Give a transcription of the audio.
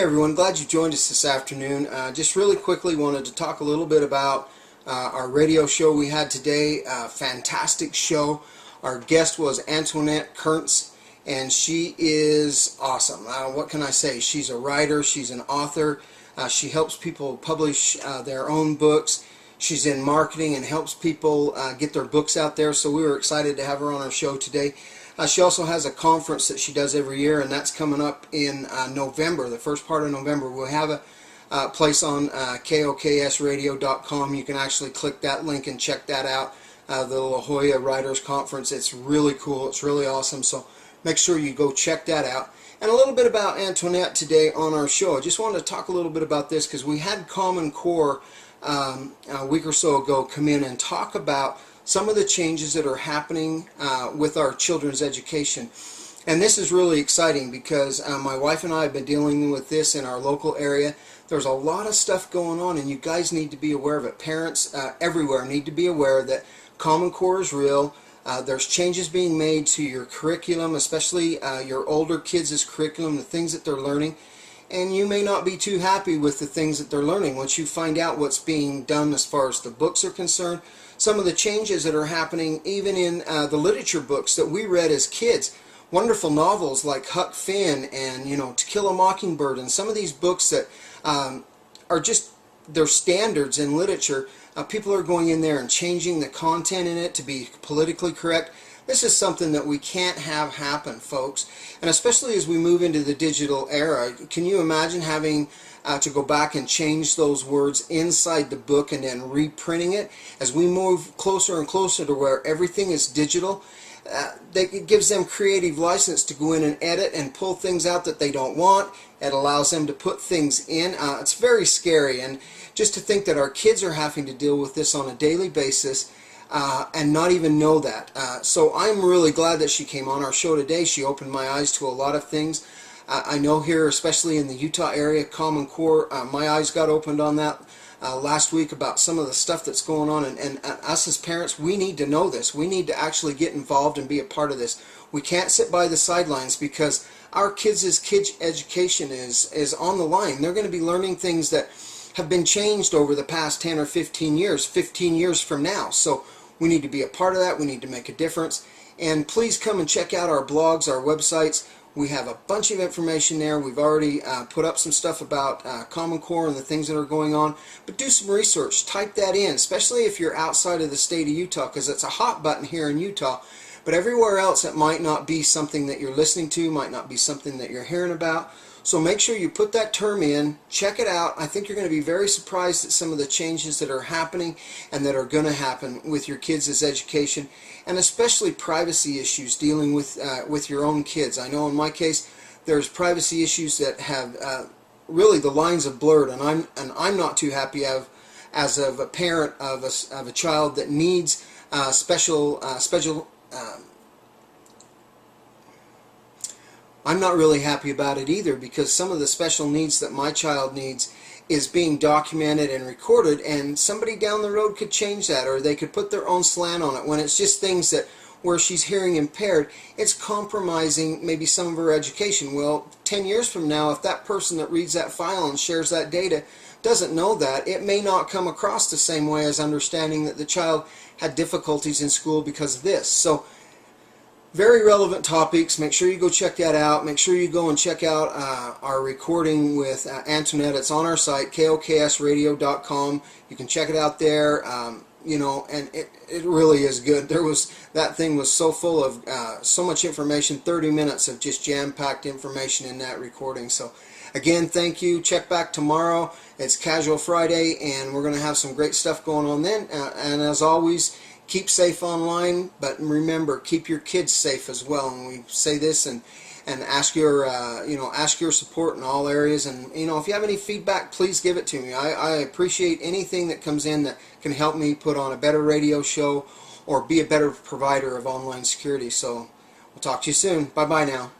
everyone, glad you joined us this afternoon. Just really quickly wanted to talk a little bit about our radio show we had today. Fantastic show. Our guest was Antoinette Kuritz, and she is awesome. What can I say? She's a writer, she's an author, she helps people publish their own books. She's in marketing and helps people get their books out there, so we were excited to have her on our show today. She also has a conference that she does every year, and that's coming up in November, the first part of November. We'll have a place on KUSI-TV. You can actually click that link and check that out, the LaJolla Writers Conference. It's really cool. It's really awesome, so make sure you go check that out. And a little bit about Antoinette today on our show. I just wanted to talk a little bit about this because we had Common Core a week or so ago come in and talk about some of the changes that are happening with our children's education. And this is really exciting because my wife and I have been dealing with this in our local area. There's a lot of stuff going on, and you guys need to be aware of it. Parents everywhere need to be aware that Common Core is real. There's changes being made to your curriculum, especially your older kids' curriculum, the things that they're learning. And you may not be too happy with the things that they're learning. Once you find out what's being done as far as the books are concerned, some of the changes that are happening even in the literature books that we read as kids, wonderful novels like Huck Finn and To Kill a Mockingbird, and some of these books that are just, they're standards in literature. People are going in there and changing the content in it to be politically correct. This is something that we can't have happen, folks. And especially as we move into the digital era, can you imagine having to go back and change those words inside the book and then reprinting it? As we move closer and closer to where everything is digital, it gives them creative license to go in and edit and pull things out that they don't want. It allows them to put things in. It's very scary, and just to think that our kids are having to deal with this on a daily basis and not even know that. So I'm really glad that she came on our show today. She opened my eyes to a lot of things. I know here, especially in the Utah area, Common Core, my eyes got opened on that last week about some of the stuff that's going on, and us as parents, we need to know this. We need to actually get involved and be a part of this. We can't sit by the sidelines because our kids' education is on the line. They're going to be learning things that have been changed over the past 10 or 15 years from now. So we need to be a part of that. We need to make a difference. And please come and check out our blogs, our websites. We have a bunch of information there. We've already put up some stuff about Common Core and the things that are going on. But do some research. Type that in, especially if you're outside of the state of Utah, because it's a hot button here in Utah. But everywhere else, it might not be something that you're listening to, might not be something that you're hearing about. So make sure you put that term in, check it out. I think you're going to be very surprised at some of the changes that are happening and that are going to happen with your kids' education, and especially privacy issues dealing with your own kids. I know in my case, there's privacy issues that have really the lines have blurred, and I'm not too happy as of a parent of a child that needs special. I'm not really happy about it either, because some of the special needs that my child needs is being documented and recorded, and somebody down the road could change that, or they could put their own slant on it when it's just things that where she's hearing impaired, it's compromising maybe some of her education. Well, 10 years from now, if that person that reads that file and shares that data doesn't know that, it may not come across the same way as understanding that the child had difficulties in school because of this. So very relevant topics. Make sure you go check that out. Make sure you go and check out our recording with Antoinette. It's on our site, KUSI-TV. You can check it out there. And it really is good. That thing was so full of so much information, 30 minutes of just jam-packed information in that recording. So again, thank you. Check back tomorrow. It's Casual Friday, and we're going to have some great stuff going on then. And as always, keep safe online, but remember, keep your kids safe as well. And we say this and ask your ask your support in all areas. And if you have any feedback, please give it to me. I appreciate anything that comes in that can help me put on a better radio show or be a better provider of online security. So we'll talk to you soon. Bye bye now.